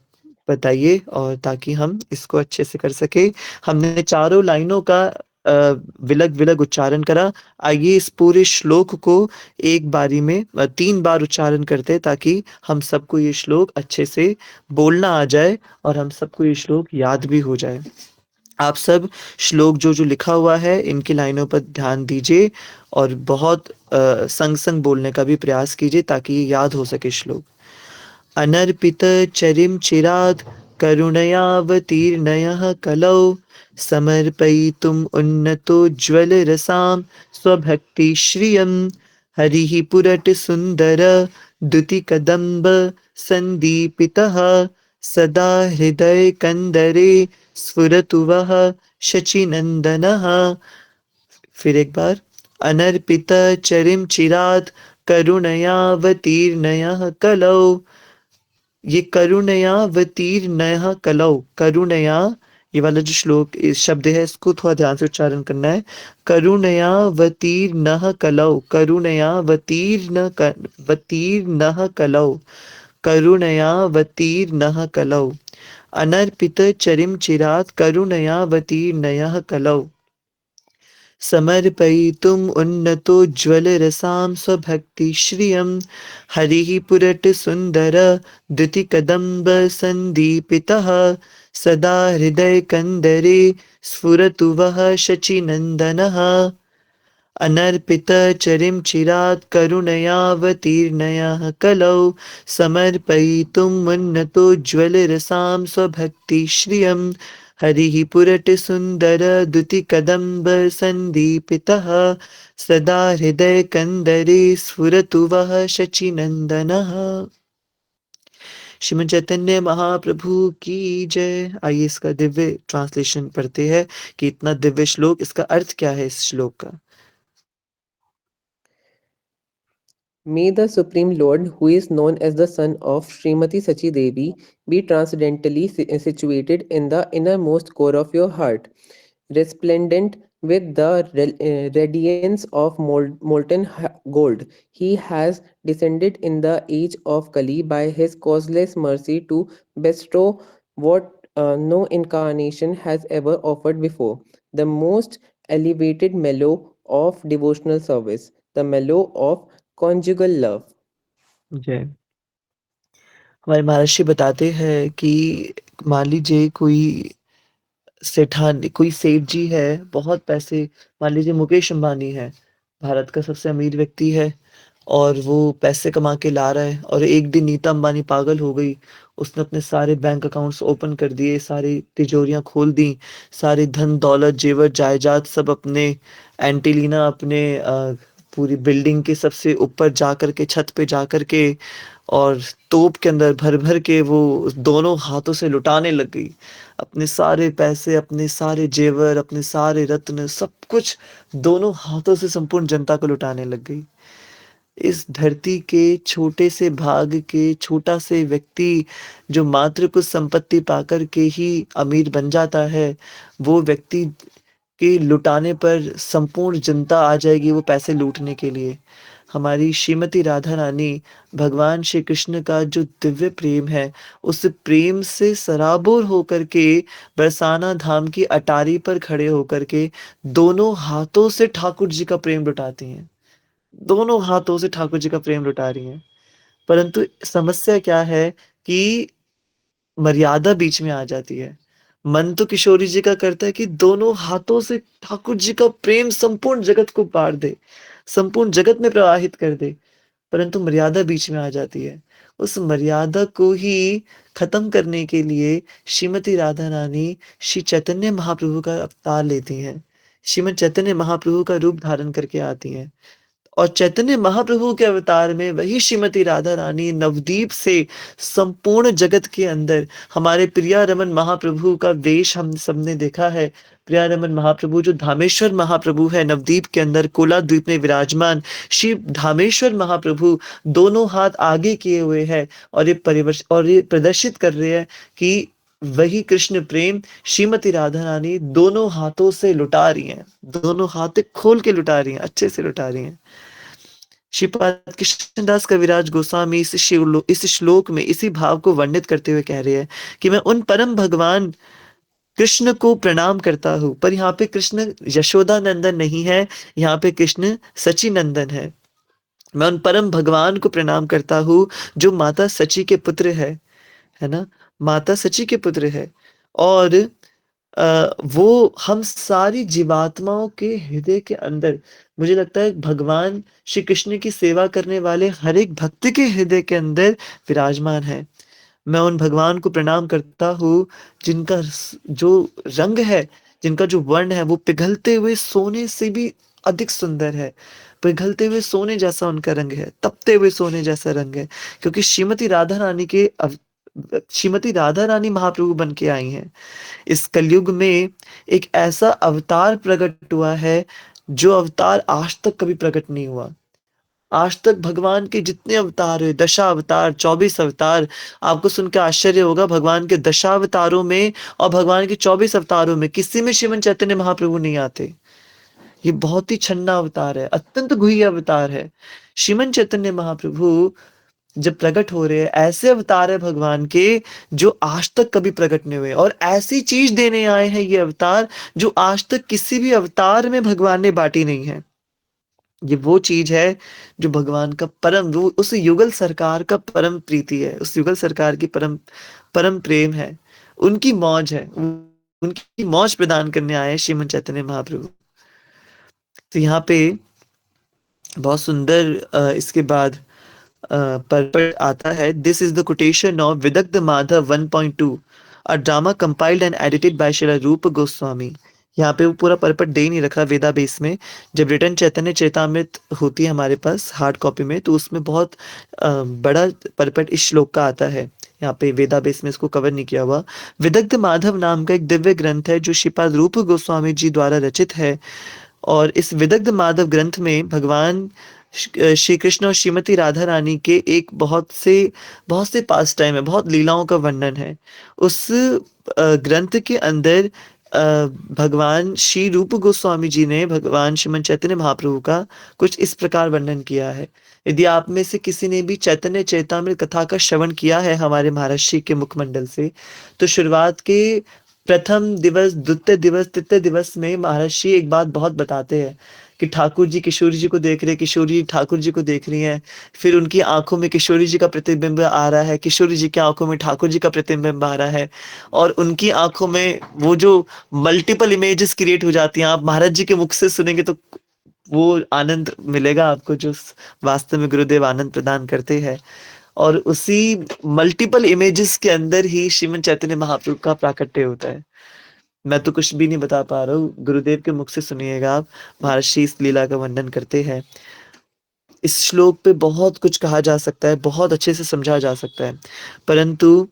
बताइए और ताकि हम इसको अच्छे से कर सकें। हमने चारों लाइनों का विलग-विलग उच्चारण करा। आइए इस पूरे श्लोक को एक बारी में 3 बार उच्चारण करते हैं ताकि हम सबको ये श्लोक अच्छे से बोलना आ जाए और हम सबको ये श्लोक याद भी हो जाए। आप सब श्लोक जो-जो लिखा हुआ है इनकी लाइनों पर ध्यान दीजिए और बहुत संग-संग बोलने का भी प्रयास कीजिए ताकि ये याद हो सके श्लोक। अनर्पितचरिं चिरात् करुणयावतीर्णयः कलौ समर्पयितुम् उन्नतोज्ज्वलरसां स्वभक्तिश्रियं हरिः पुरटसुन्दर द्युतिकदम्ब सन्दीपितः सदा हृदयकन्दरे स्फुरतु वः शचीनन्दनः। फिर एक बार, अनर्पितचरिं चिरात् करुणयावतीर्णयः कलौ। ये करुणयावतीर्णयः कलौ, करुणया ये वाला जो श्लोक शब्द है इसको थोड़ा ध्यान से उच्चारण करना है। करुणयावतीर्णः कलौ, वतीर्णः कलौ, करुणयावतीर्णः कलौ। अनर्पितचरिं चिरात् करुणयावतीर्णयः कलौ समर्पयितुम् उन्नतोज्ज्वलरसां स्वभक्तिश्रियं हरिः पुरटसुन्दर द्युतिकदम्ब सन्दीपितः सदा हृदयकन्दरे स्फुरतु वः शचीनन्दनः। अनर्पितचरिं चिरात् करुणयावतीर्णयः कलौ समर्पयितुमुन्नतोज्ज्वलरसां स्वभक्तिश्रियं हरिः पुरटसुन्दर द्युतिकदम्ब सन्दीपितः सदा हृदयकन्दरे स्फुरतु वः शचीनन्दनः। श्रीमद् चैतन्य महाप्रभु की जय। आइए इसका दिव्य ट्रांसलेशन पढ़ते हैं कि इतना दिव्य श्लोक, इसका अर्थ क्या है इस श्लोक का। May the Supreme Lord, who is known as the son of Srimati Sachi Devi, be transcendently situated in the innermost core of your heart, resplendent with the radiance of molten gold. He has descended in the age of Kali by his causeless mercy to bestow what no incarnation has ever offered before, the most elevated mellow of devotional service, the mellow of conjugal love. जय। हमारे महर्षि बताते हैं कि मान लीजिए कोई सेठ जी है, बहुत पैसे, मान लीजिए मुकेश अंबानी है, भारत का सबसे अमीर व्यक्ति है और वो पैसे कमा के ला रहा है और एक दिन नीता अंबानी पागल हो गई। उसने अपने सारे बैंक अकाउंट्स ओपन कर दिए, सारी तिजोरियाँ खोल दी, सारी धन दौलत, जेवर जायदाद सब अपने एंटीलिना अपने पूरी बिल्डिंग के सबसे ऊपर जा कर के, छत पे जा कर के और तोप के अंदर भर-भर के वो दोनों हाथों से लुटाने लग गई। अपने सारे पैसे, अपने सारे जेवर, अपने सारे रत्न सब कुछ दोनों हाथों से संपूर्ण जनता को लुटाने लग गई। इस धरती के छोटे से भाग के छोटा से व्यक्ति जो मात्र कुछ संपत्ति पाकर के ही अमीर बन जाता है, वो व्यक्ति के लुटाने पर संपूर्ण जनता आ जाएगी वो पैसे लूटने के लिए। हमारी श्रीमती राधा रानी भगवान श्री कृष्ण का जो दिव्य प्रेम है, उस प्रेम से सराबोर होकर के बरसाना धाम की अटारी पर खड़े होकर के दोनों हाथों से ठाकुर जी का प्रेम लुटाती हैं। दोनों हाथों से ठाकुर जी का प्रेम लुटा रही हैं। परंतु समस्या क्या है कि मर्यादा बीच में आ जाती है। मन तो किशोरी जी का करता है कि दोनों हाथों से ठाकुर जी का प्रेम संपूर्ण जगत को बाँट दे, संपूर्ण जगत में प्रवाहित कर दे, परंतु मर्यादा बीच में आ जाती है। उस मर्यादा को ही खत्म करने के लिए श्रीमती राधा रानी श्री चैतन्य महाप्रभु का अवतार लेती हैं। श्रीमद चैतन्य महाप्रभु का रूप धारण करके आती हैं। और चैतन्य महाप्रभु के अवतार में वही श्रीमती राधा रानी नवदीप से संपूर्ण जगत के अंदर हमारे प्रिया रमन महाप्रभु का वेश हम सबने देखा है। प्रिया रमन महाप्रभु जो धामेश्वर महाप्रभु है नवदीप के अंदर कोला द्वीप में विराजमान श्री धामेश्वर महाप्रभु दोनों हाथ आगे किए हुए हैं और ये प्रदर्शित कर रहे हैं कि वही कृष्ण प्रेम श्रीमती राधा रानी दोनों हाथों से लुटा रही हैं, दोनों हाथ खोल के लुटा रही हैं, अच्छे से लुटा रही हैं। श्रीपाद कृष्णदास कविराज गोस्वामी इस श्लोक में इसी भाव को वर्णित करते हुए कह रहे हैं कि मैं उन परम भगवान कृष्ण को प्रणाम करता हूँ। पर यहाँ पे कृष्ण यशोदा नंदन नहीं है, यहाँ पे कृष्ण सचिनंदन है। मैं उन परम भगवान को प्रणाम करता हूँ जो माता सची के पुत्र है ना? माता सची के पुत्र है और वो हम सारी जीवात्माओं के हृदय के अंदर मुझे लगता है भगवान श्री कृष्ण की सेवा करने वाले हर एक भक्त के हृदय के अंदर विराजमान है। मैं उन भगवान को प्रणाम करता हूँ जिनका जो रंग है, जिनका जो वर्ण है वो पिघलते हुए सोने से भी अधिक सुंदर है। पिघलते हुए सोने जैसा उनका रंग है, तपते हुए सोने जैसा रंग है, क्योंकि श्रीमती राधा रानी महाप्रभु बन के आई हैं। इस कलयुग में एक ऐसा अवतार प्रकट हुआ है, जो अवतार आज तक कभी प्रकट नहीं हुआ। आज तक भगवान के जितने अवतार हुए, दशावतार, 24 अवतार, आपको सुन के आश्चर्य होगा भगवान के दशावतारों में और भगवान के 24 अवतारों में किसी में श्रीमन चैतन्य महाप्रभु नहीं आते। ये बहुत ही छन्ना अवतार है, अत्यंत गुह्य अवतार है। श्रीमन चैतन्य महाप्रभु जब प्रकट हो रहे हैं, ऐसे अवतार है भगवान के जो आज तक कभी प्रकट नहीं हुए और ऐसी चीज देने आए हैं ये अवतार जो आज तक किसी भी अवतार में भगवान ने बांटी नहीं है। ये वो चीज है जो भगवान का परम वो उस युगल सरकार का परम प्रीति है, उस युगल सरकार की परम परम प्रेम है, उनकी मौज है, उनकी मौज प्रदान करने आए हैं श्रीमन चैतन्य महाप्रभु। तो यहाँ पे बहुत सुंदर इसके बाद purport आता है, this is the quotation of Vidagdha Madhava 1.2 a drama compiled and edited by Srila Rupa Goswami. यहाँ पे वो पूरा पर्पट दे ही नहीं रखा वेदा बेस में। जब रिटर्न चैतन्य चेतामृत होती है हमारे पास हार्ड कॉपी में, तो उसमें बहुत बड़ा पर्पट इस श्लोक का आता है। यहाँ पे वेदा बेस में इसको कवर नहीं किया हुआ। विदग्ध माधव नाम का एक दिव्य ग्रंथ है जो श्रीपाद रूप गोस्वामी जी द्वारा रचित है और इस विदग्ध माधव ग्रंथ में भगवान श्री कृष्ण और श्रीमती राधा रानी के एक बहुत से पास टाइम है, बहुत लीलाओं का वर्णन है। उस ग्रंथ के अंदर भगवान श्री रूप गोस्वामी जी ने भगवान श्रीमन चैतन्य महाप्रभु का कुछ इस प्रकार वर्णन किया है। यदि आप में से किसी ने भी चैतन्य चेतामृत कथा का श्रवण किया है हमारे महाराज श्री के मुखमंडल से, तो शुरुआत के प्रथम दिवस, द्वितीय दिवस, तृतीय दिवस में महर्षि एक बात बहुत बताते हैं कि ठाकुर जी किशोरी जी को देख रहे हैं, किशोरी ठाकुर जी को देख रही हैं। फिर उनकी आंखों में किशोरी जी का प्रतिबिंब आ रहा है, किशोरी जी की आंखों में ठाकुर जी का प्रतिबिंब आ रहा है, और उनकी आंखों में वो जो मल्टीपल इमेजेस क्रिएट हो जाती हैं। आप महाराज जी के मुख से सुनेंगे तो वो आनंद मिलेगा आपको जो वास्तव में गुरुदेव आनंद प्रदान करते हैं। और उसी मल्टीपल इमेजेस के अंदर ही श्रीमन चैतन्य महाप्रभु का प्राकट्य होता है। मैं तो कुछ भी नहीं बता पा रहा हूँ, गुरुदेव के मुख से सुनिएगा आप। महर्षि इस लीला का वर्णन करते हैं। इस श्लोक पे बहुत कुछ कहा जा सकता है, बहुत अच्छे से समझा जा सकता है, परंतु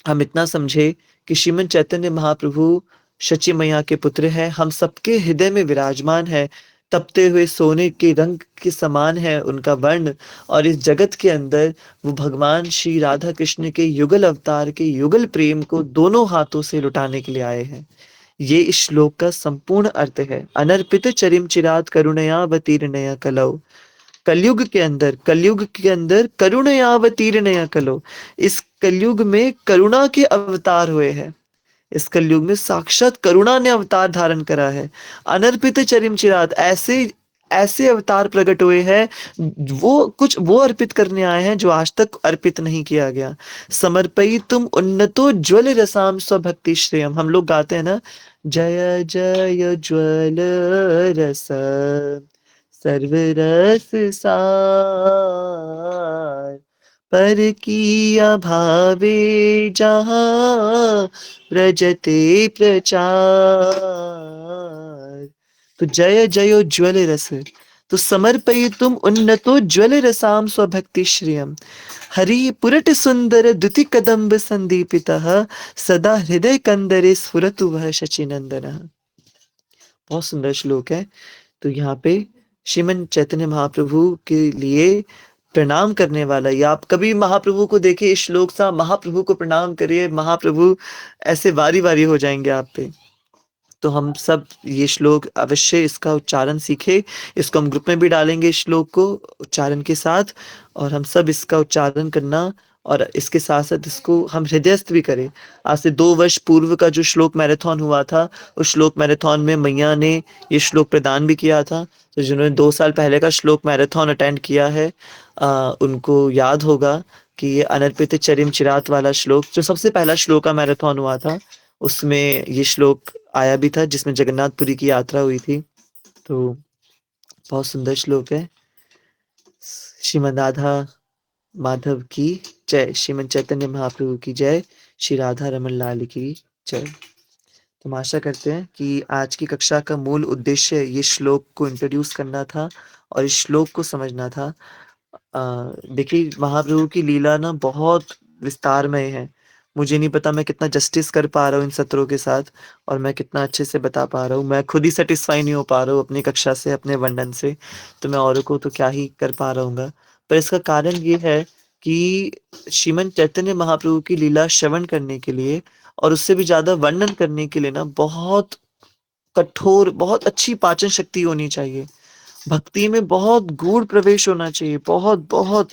हम इतना समझे कि श्रीमन चैतन्य महाप्रभु शची मैया के पुत्र हैं, हम सबके हृदय में विराजमान है। तपते हुए सोने के रंग के समान है उनका वर्ण, और इस जगत के अंदर वो भगवान श्री राधा कृष्ण के युगल अवतार के युगल प्रेम को दोनों हाथों से लुटाने के लिए आए हैं। ये इस श्लोक का संपूर्ण अर्थ है। अनर्पित चरिम चिरात करुणयावतीर्णय कलौ। कलयुग के अंदर करुणयावतीर्णय कलो। इस कलयुग में करुणा के अवतार हुए हैं। इस कलयुग में साक्षात करुणा ने अवतार धारण करा है। अनर्पित चरिम चिरात, ऐसे ऐसे अवतार प्रकट हुए हैं, वो अर्पित करने आए हैं जो आज तक अर्पित नहीं किया गया। समर्पयितुम उन्नतो ज्वल रसाम स्वभक्ति श्रेयम। हम लोग गाते हैं ना, जय जय ज्वल रस सर्वरस सार, पर किया भावे जहाँ प्रजते प्रचार। तो जय जयो ज्वल रस, तो समर्पयितुम उन्नतो ज्वल रसाम स्वभक्ति श्रियम। हरि पुरट सुंदर द्युति कदम्ब संदीपितः, सदा हृदय कंदरे स्फुरतु वह शचिनंदन। बहुत सुंदर श्लोक है। तो यहाँ पे श्रीमन चैतन्य महाप्रभु के लिए प्रणाम करने वाला, या आप कभी महाप्रभु को देखिए, इस श्लोक से महाप्रभु को प्रणाम करिए, महाप्रभु ऐसे वारी वारी हो जाएंगे आप पे। तो हम सब ये श्लोक अवश्य इसका उच्चारण सीखे। इसको हम ग्रुप में भी डालेंगे इस श्लोक को उच्चारण के साथ, और हम सब इसका उच्चारण करना, और इसके साथ साथ इसको हम हृदयस्थ भी करें। आज से 2 वर्ष पूर्व का जो श्लोक मैराथन हुआ था, उस श्लोक मैराथन में मैया ने ये श्लोक प्रदान भी किया था। तो जिन्होंने 2 साल पहले का श्लोक मैराथन अटेंड किया है, उनको याद होगा कि ये अनर्पित चरिम चिरात वाला श्लोक जो सबसे पहला श्लोक का मैराथन हुआ था, उसमें ये श्लोक आया भी था, जिसमें जगन्नाथपुरी की यात्रा हुई थी। तो बहुत सुंदर श्लोक है। श्रीमद राधा माधव की जय, श्रीमद चैतन्य महाप्रभु की जय, श्री राधा रमन लाल की जय। तो हम आशा करते हैं कि आज की कक्षा का मूल उद्देश्य ये श्लोक को इंट्रोड्यूस करना था और इस श्लोक को समझना था। देखिए, महाप्रभु की लीला ना बहुत विस्तारमय है। मुझे नहीं पता मैं कितना जस्टिस कर पा रहा हूँ इन सत्रों के साथ, और मैं कितना अच्छे से बता पा रहा हूँ। मैं खुद ही सेटिस्फाई नहीं हो पा रहा हूँ अपनी कक्षा से, अपने वर्णन से, तो मैं औरों को तो क्या ही कर पा रहा हूँगा। पर इसका कारण ये है कि श्रीमन चैतन्य महाप्रभु की लीला श्रवण करने के लिए और उससे भी ज़्यादा वर्णन करने के लिए ना बहुत कठोर, बहुत अच्छी पाचन शक्ति होनी चाहिए। भक्ति में बहुत गूढ़ प्रवेश होना चाहिए, बहुत बहुत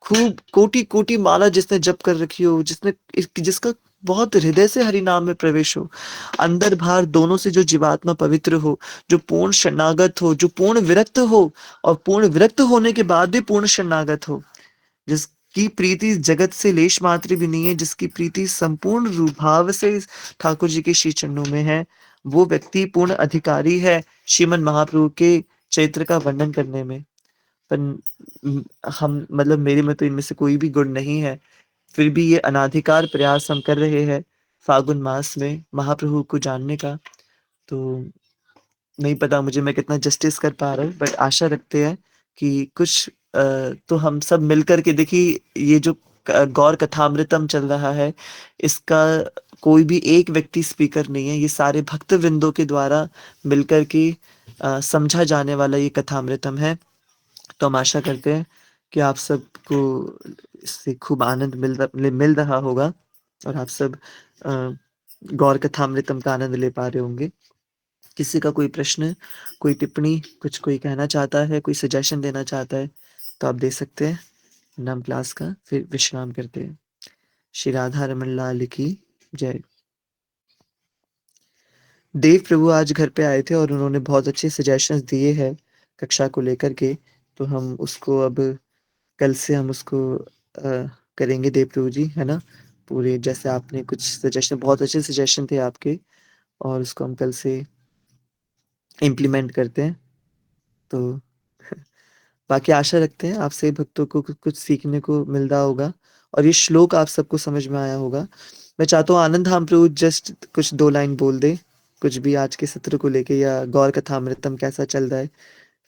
खूब कोटि-कोटि माला जिसने जप कर रखी हो, जिसका बहुत हृदय से हरि नाम में प्रवेश हो, अंदर बाहर दोनों से जो जीवात्मा पवित्र हो, जो पूर्ण शरणागत हो, जो पूर्ण विरक्त हो, और पूर्ण विरक्त होने के बाद भी पूर्ण शरणागत हो, जिसकी प्रीति इस जगत से लेश मात्र भी नहीं है, जिसकी प्रीति संपूर्ण रूप भाव से ठाकुर जी के श्री चरणों में है, वो व्यक्ति पूर्ण अधिकारी है श्रीमन महाप्रभु के चरित्र का वर्णन करने में। पर हम मतलब मेरे में तो इनमें से कोई भी गुण नहीं है, फिर भी ये अनाधिकार प्रयास हम कर रहे हैं फागुन मास में महाप्रभु को जानने का। तो नहीं पता मुझे मैं कितना जस्टिस कर पा रहा हूँ, बट आशा रखते हैं कि कुछ तो हम सब मिलकर के, देखिए ये जो गौर कथामृतम चल रहा है, इसका कोई भी एक व्यक्ति स्पीकर नहीं है, ये सारे भक्त वृंदों के द्वारा मिलकर के समझा जाने वाला ये कथामृतम है। तो हम आशा करते हैं कि आप सबको इससे खूब आनंद मिल रहा होगा, और आप सब गौर कथामृतम का आनंद ले पा रहे होंगे। किसी का कोई प्रश्न, कोई टिप्पणी, कुछ कोई कहना चाहता है, कोई सजेशन देना चाहता है, तो आप दे सकते हैं। नाम क्लास का फिर विश्राम करते हैं। श्री राधा रमन लाल की जय। देव प्रभु आज घर पे आए थे और उन्होंने बहुत अच्छे सजेशंस दिए हैं कक्षा को लेकर के, तो हम उसको अब कल से हम उसको करेंगे देव प्रभु जी, है ना? पूरे जैसे आपने कुछ सजेशन बहुत अच्छे सजेशन थे आपके और उसको हम कल से इम्प्लीमेंट करते हैं। तो बाकी आशा रखते हैं आपसे भक्तों को कुछ सीखने को मिल रहा होगा और ये श्लोक आप सबको समझ में आया होगा। मैं चाहता हूँ आनंद महाप्रभु जस्ट कुछ 2 लाइन बोल दें, कुछ भी आज के सत्र को लेके या गौर कथामृतम कैसा चल रहा है?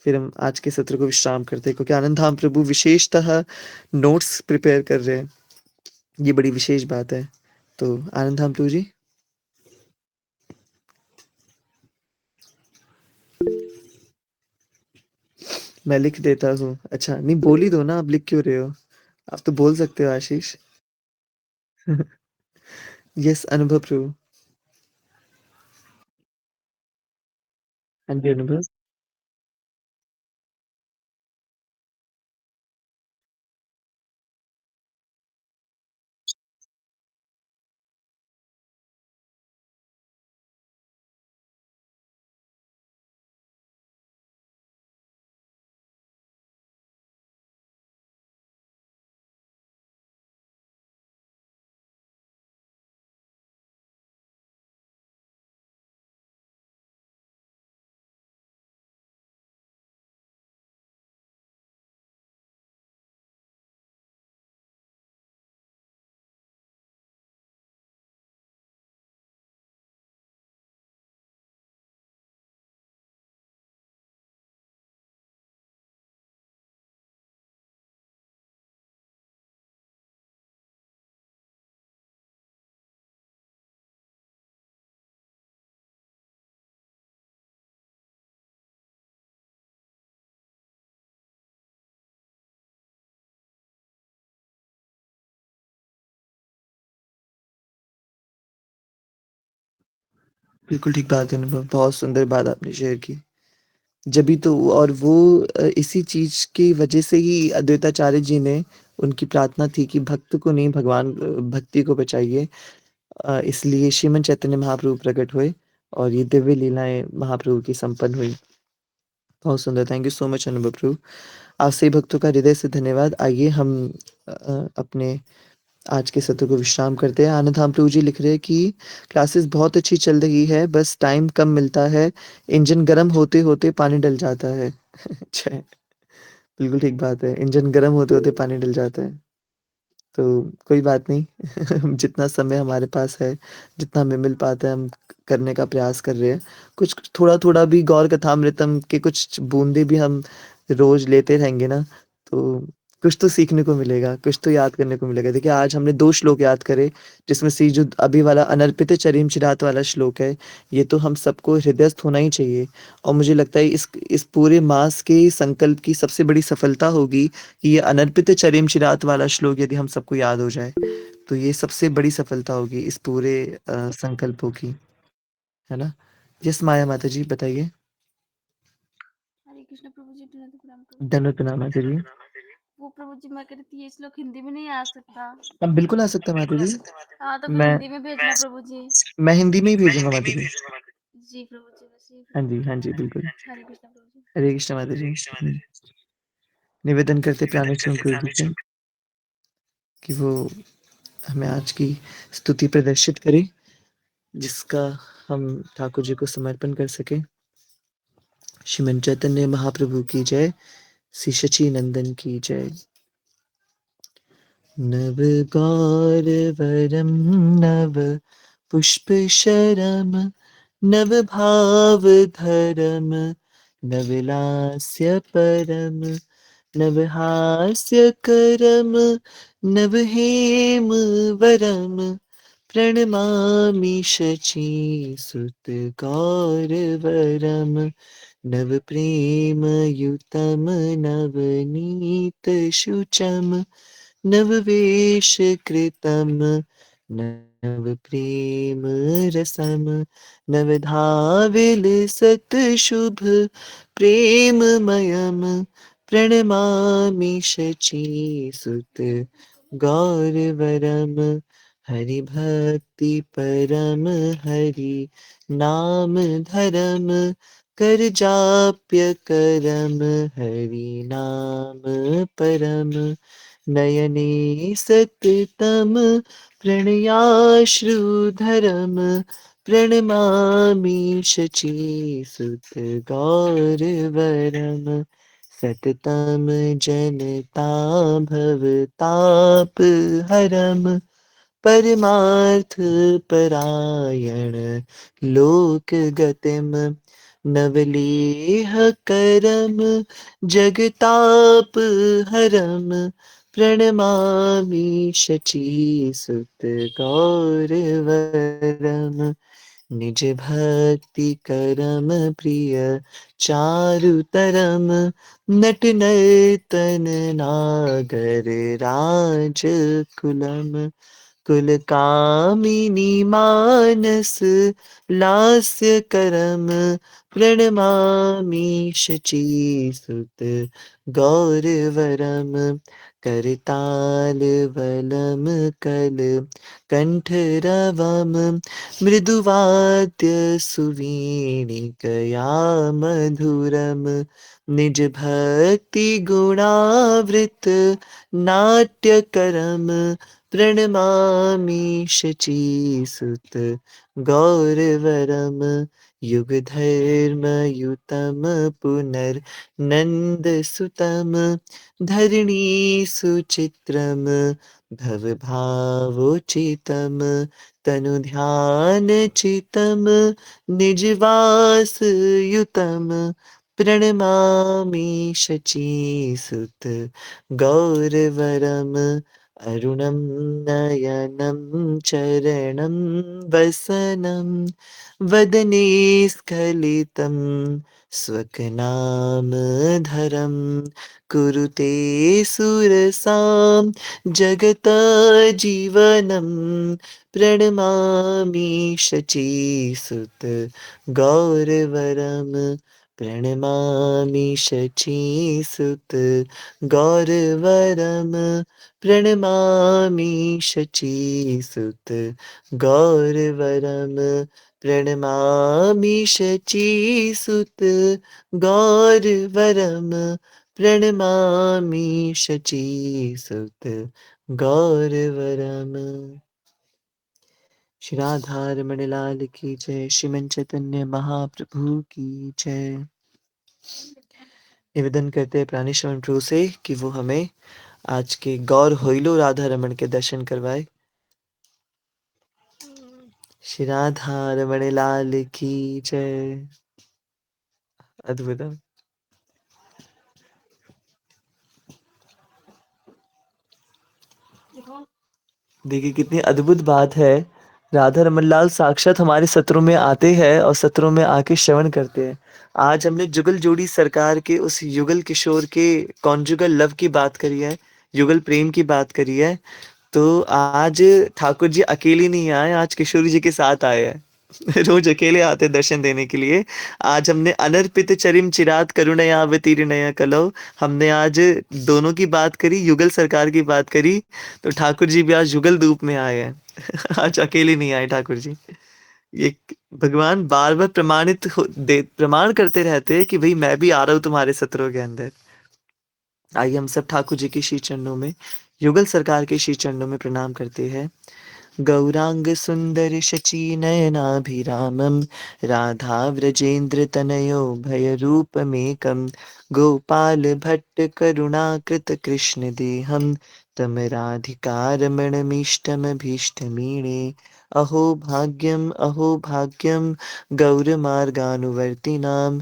फिर हम आज के सत्र को विश्राम करते हैं क्योंकि आनंद महाप्रभु विशेषतः नोट्स प्रिपेयर कर रहे हैं। ये बड़ी विशेष बात है। तो आनंद महाप्रभु जी। मैं लिख देता हूँ। अच्छा, नहीं बोल ही दो ना, आप लिख क्यों रहे हो? आप तो बोल सकते हो आशीष। यस अनुभव प्रभु। हाँ जी, अनुभव। बिल्कुल ठीक बात है अनुभव, बहुत सुंदर बात आपने शेयर की। जभी तो और वो इसी चीज़ की वजह से ही अद्वैताचार्य जी ने उनकी प्रार्थना थी कि भक्त को नहीं भगवान भक्ति को बचाइए। इसलिए श्रीमन चैतन्य महाप्रभु प्रकट हुए और ये दिव्य लीलाएँ महाप्रभु की संपन्न हुई। बहुत सुंदर, थैंक यू सो मच अनुभव प्रभु। आप सभी भक्तों का हृदय से धन्यवाद। आइए हम अपने आज के सत्र को विश्राम करते हैं। आनंद धाम प्रभु जी लिख रहे हैं कि क्लासेस बहुत अच्छी चल रही है, बस टाइम कम मिलता है। इंजन गर्म होते-होते पानी डल जाता है। अच्छा, बिल्कुल ठीक बात है। इंजन गर्म होते-होते पानी डल जाता है। तो कोई बात नहीं। जितना समय हमारे पास है, जितना हमें मिल पाता है हम करने का प्रयास कर रहे हैं। कुछ थोड़ा-थोड़ा भी गौर कथामृतम के कुछ बूँदें भी हम रोज़ लेते रहेंगे ना, तो कुछ तो सीखने को मिलेगा, कुछ तो याद करने को मिलेगा। देखिए आज हमने 2 श्लोक याद करे, जिसमें से जो अभी वाला अनर्पित चरीम चिरात वाला श्लोक है, ये तो हम सबको हृदयस्थ होना ही चाहिए। और मुझे लगता है इस पूरे मास के संकल्प की सबसे बड़ी सफलता होगी कि ये अनर्पित चरिम चिरात वाला श्लोक यदि हम सबको याद हो जाए, तो ये सबसे बड़ी सफलता होगी इस पूरे संकल्पों की, है ना? यस माया माता जी बताइए। हरे कृष्ण प्रभु जी, धन्यवाद प्रणाम प्रभु जी। धन्यवाद प्रणाम माता जी। वो प्रभु जी, मैं कह रही थी ये श्लोक हिंदी में नहीं आ सकता। अब बिल्कुल आ सकता है माता जी। हाँ तो फिर मैं हिंदी में भेजना प्रभु जी। मैं हिंदी में ही भेजूँगा माता जी। जी प्रभु जी, बस यही हाँ जी, बिल्कुल। हरे कृष्ण प्रभु जी। हरे कृष्ण माता जी। निवेदन करते प्राणेश गुरु जी से कि वो हमें आज की स्तुति प्रदर्शित करें, जिसका हम ठाकुर जी को समर्पण कर सकें। श्रीमन चैतन्य महाप्रभु की जय, श्री शची नंदन की जय। नव गौरवरं नव पुष्पशरं नवभावधरं नवलास्यपरं नवहास्यकरं नवहेमवरं प्रणमामि शचीसुतगौरवरं नवप्रेमयुतं नवनीतशुचं नववेशकृतं नवप्रेमरसं नवधाविलसत्शुभ प्रेममयं प्रणमामि शचीसुत गौरवरं हरि भक्ति परम हरि नाम धरम कर जाप्य करम हरि नाम परम नयने सततम प्रणयाश्रुधरम प्रणमामि शचीसुत गौरवरम सततम जनता भवताप हरम परमार्थ परायण लोक गतिम नवलेह करम जगताप हरम प्रणमामि शचीसुत गौरवरम निज भक्ति करम प्रिय चारुतरम नट नर्तन नागर राज कुलम कुल कामिनी मानस लास्य करम प्रणमामि शचीसुत गौरवरम करताल वलम कल कंठरवम मृदुवाद्य सुवीणिकया मधुरम निज भक्ति गुणावृत नाट्यकरम प्रणमामि शचीसुत गौरवरम युगधर्मयुतं पुनर्नन्दसुतं धरणी सुचित्रं भवभावोचितं तनुध्यानचितं निजवासयुतं प्रणमामि शचीसुत गौरवरम् अरुणं नयनं चरणं वसनं वदने स्खलितं स्वकनामधरं कुरुते सुरसां जगतजीवनं प्रणमामि शचीसुत गौरवरं प्रणमामि शचीसुत गौरवरं प्रणमामि शचीसुत गौरवरं प्रणमामि शचीसुत गौरवरं प्रणमामि शचीसुत गौरवरम् श्री राधा रमण लाल की जय। श्रीमन चैतन्य महाप्रभु की जय। निवेदन करते हैं प्राणेश्वर प्रभु से कि वो हमें आज के गौर होइलो राधा रमन के दर्शन करवाए। श्री राधा रमण लाल की जय। अद्भुतम। देखिए कितनी अद्भुत बात है। राधा रमन लाल साक्षात हमारे सत्रों में आते हैं और सत्रों में आके श्रवण करते हैं। आज हमने जुगल जोड़ी सरकार के उस युगल किशोर के कॉन्जुगल लव की बात करी है, युगल प्रेम की बात करी है। तो आज ठाकुर जी अकेले नहीं आए, आज किशोरी जी के साथ आए हैं। रोज अकेले आते दर्शन देने के लिए। आज हमने अनर्पित चरिम चिरात करुणया अवतीर्णया कलौ, हमने आज दोनों की बात करी, युगल सरकार की बात करी। तो ठाकुर जी भी आज युगल रूप में आए हैं। आज अकेले नहीं आए ठाकुर जी। ये भगवान बार बार प्रमाण करते रहते हैं कि भाई मैं भी आ रहा हूँ तुम्हारे सत्रों के अंदर। आइए हम सब ठाकुर जी के श्री चरणों में, युगल सरकार के श्री चरणों में प्रणाम करते हैं। गौरांग सुंदर शची नयनाभिरामं राधा व्रजेन्द्र तनयो भय रूपमेकं गोपाल भट्ट करुणाकृत कृष्ण देहं तम राधिकारमणमीष्टमभीष्टमीणे अहो भाग्यम गौरमार्गानुवर्तिनां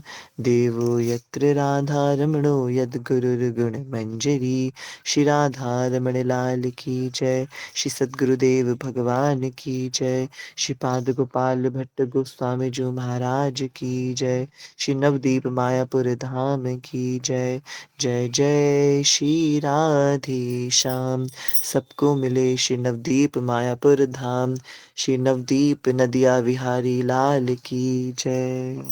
देवो यत्र राधारमणो यद्गुरुर्गुणमञ्जरी। श्री राधारमण लाल की जय। श्री सद्गुरुदेव भगवान की जय। श्री पाद गोपाल भट्ट गोस्वामी जी महाराज की जय। श्री नवदीप मायापुर धाम की जय। जय जय श्री राधे श्याम। सबको मिले श्री नवदीप मायापुर धाम। श्री नवदीप नदिया विहारी लाल की जय।